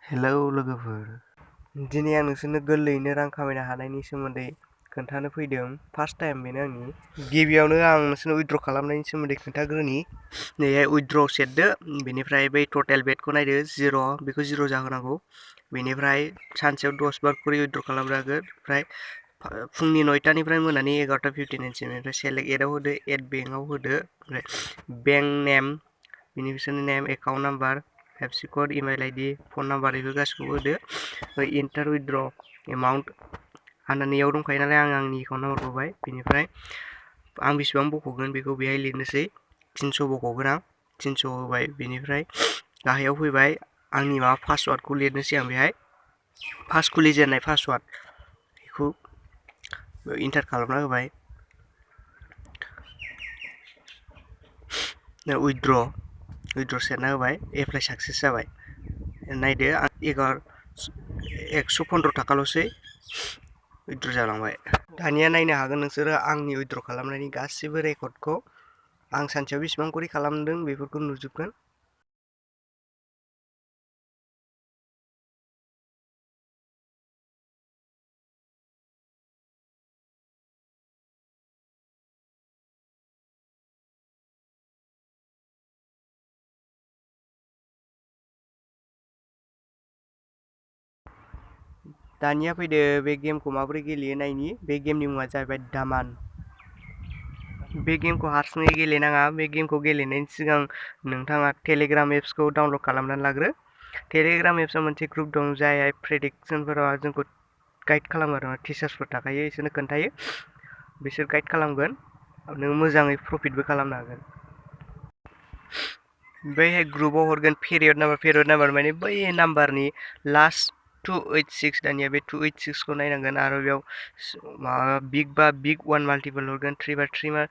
Hello लोगोफोर, दिनै आं नोंसोरनो गोरलैयैनो रां खामायनो हानायनि सोमोन्दै खोन्थानो फैदों। फार्स्ट टाइम बेनो आंनि। गिबियावनो आं नोंसोरनो उइथड्र खालामनायनि सोमोन्दै खोन्थाग्रोनि। नैहाय उइथड्र सेरदो, बेनिफ्राय बै टटेल बेटखौ नायदो 0, बेखौ 0 जाहोनांगौ। बेनिफ्राय सानसेयाव 10 बार खरि उइथड्र खालामनो हागोन। ओमफ्राय फुंनि 9टानिफ्राय मोनानि 11:59 बेनिफ्राय सेलेक्ट एडआव होदो, एड बेंकआव होदो। ओमफ्राय bank name, beneficiary name, account number, IFSC code, email ID, phone number before गासिखौबो होदो। इन्टार उइथड्र एमाउन्ट आंना नैयाव दंखायो नालाय आं आंनि एकाउन्ट नाम्बारखौ होबाय। बेनिफ्राय आं बेसेबां बख'गोन बेखौ बेहाय लिरनोसै। 300 बख'गोन आं, 300 होबाय। बेनिफ्राय गाहायाव फैबाय, आंनि माबा पासवार्डखौ लिरनोसै आं बेहाय। फार्स्ट खुलिजेननाय पासवार्ड बेखौ इन्टार खालामना होबाय। उइथड्र सेरना होबाय, एप्लाइ साक्सेस जाबाय। नायदो, 115 थाखाल'सै उइथड्र जालांबाय। दानिया नायनो हागोन नोंसोरो आंनि उइथड्र खालामनायनि गासिबो रेकर्डखौ। आं सानसेयाव बेसेबां खरि खालामदों बेफोरखौ नुजोबगोन। दानिया फैदो बे गेमखौ माबोरै गेलेयो नायनि। बे गेमनि मुङा जाहैबाय दामान। बे गेमखौ हारसिङै गेलेनाङा। बे गेमखौ गेलेनायनि सिगां नोंथाङा टेलिग्राम एप्सखौ डाउनलड खालामनानै लाग्रो। टेलिग्राम एप्सआव मोनसे ग्रुप दं जाय प्रेडिक्सनफोराव जोंखौ गाइड खालामो आरो टिचार्सफोर थाखायो, बिसोरनो खोन्थायो। बिसोर गाइड खालामगोन, नों मोजाङै प्रफिटबो खालामनो हागोन। बैहाय ग्रुपआव हरगोन पेरियड नाम्बार माने बै नाम्बारनि लास्ट 286। दानिया बे 286 खौ नायनांगोन। आरो बेयाव माबा बिग बा बिग 1 माल्टिपल हरगोन, 3 बा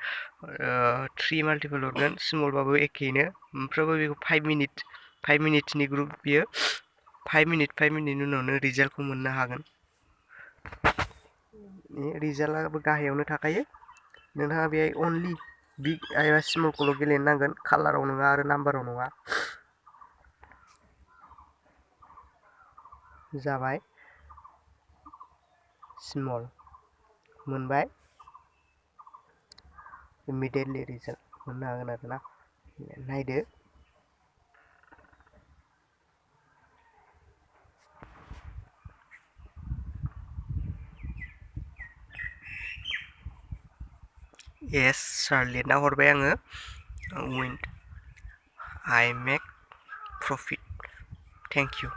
3 माल्टिपल हरगोन, स्मलबाबो एखेयैनो। ओमफ्रायबो बेखौ 5 मिनिटनि ग्रुप बियो। 5 मिनिटनि उनावनो रिजाल्टखौ मोननो हागोन। रिजाल्टआबो गाहायावनो थाखायो। नोंथाङा बेहाय अनलि बिग एबा स्मलखौल' गेलेनो नांगोन, कालाराव नङा आरो नाम्बाराव नङा। जाबाय, स्मल मोनबाय, इमिडियेटलि रिजाल्ट मोननो हागोन आरोना। नायदो, येस सार लिरना हरबाय आङो। विन आइ मेक प्रफिट, थेंक इउ।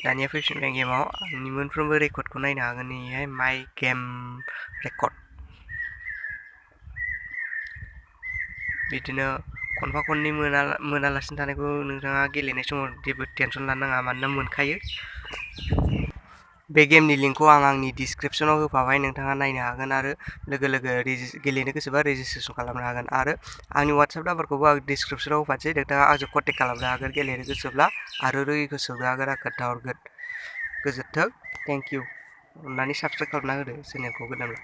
दानिया फैफिनबाय गेमाव। आंनि मोनफ्रोमबो रेकर्डखौ नायनो हागोन। नैहाय माइ गेम रेकर्ड। बिदिनो खनफा खननै मोनालासिनो थानायखौ नोंथाङा गेलेनाय समाव जेबो टेनसन लानो नाङा, मानोना मोनखायो। बे गेमनि लिंकखौ आं आंनि डिसक्रिपसनाव होफाबाय, नोंथाङा नायनो हागोन। आरो लोगो गेलेनो गोसोबा रेजिस्ट्रेसन खालामनो हागोन। आरो आंनि वाट्सएप नाम्बारखौबो आं डिसक्रिपसनाव होफानोसै, नोंथाङा आंजों कन्टेक्ट खालामनो हागोन गेलेनो गोसोब्ला। आरो रोङिखौ सोंनो हागोन, आं खोन्थाहरगोन। गोजोन्थों, थेंक इउ। अननानै साबस्क्राइब खालामना होदो चेनेलखौ गोदानब्ला।